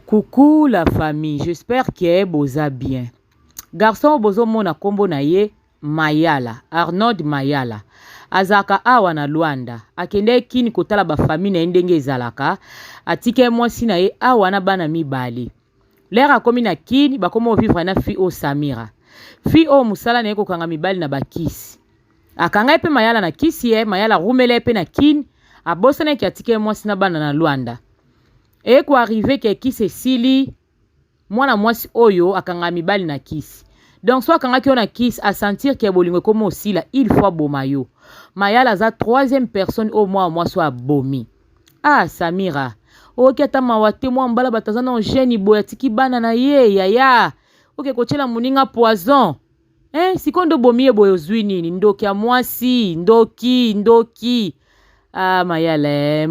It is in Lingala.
Coucou la famille, j'espère que boza bien. Garçon bozo mona kombo na ye Mayala, Arnold Mayala. Azaka awa na Luanda, akende kini kotala ba famille na ndenge ezalaka, atike mwasi na ye awa na bana mibale. Lera komi na kini bakomo vivre na fi o Samira. Fi o musala na ye kokanga mibali na bakisi. Akanga pe Mayala na kisi ye, Mayala rumele pe na kini, abosana ki atike mwasi na bana na Luanda. E ko arrive ke kisi sili mwana mwasi oyo akanga mibali na kisi. Donc soit akanga ki na kisi a sentir ke bolingo komo sila il faut bomayo. Mayala za troisième personne au moi soit bomi. Ah Samira. Ok ata mawate mwa mbala batazana on geni boya tiki bana na ye yaya. Ok kochela muninga poison. Sikondo bomi boyo zwi nini ndoki ya mwasi ndoki. Ah Mayala.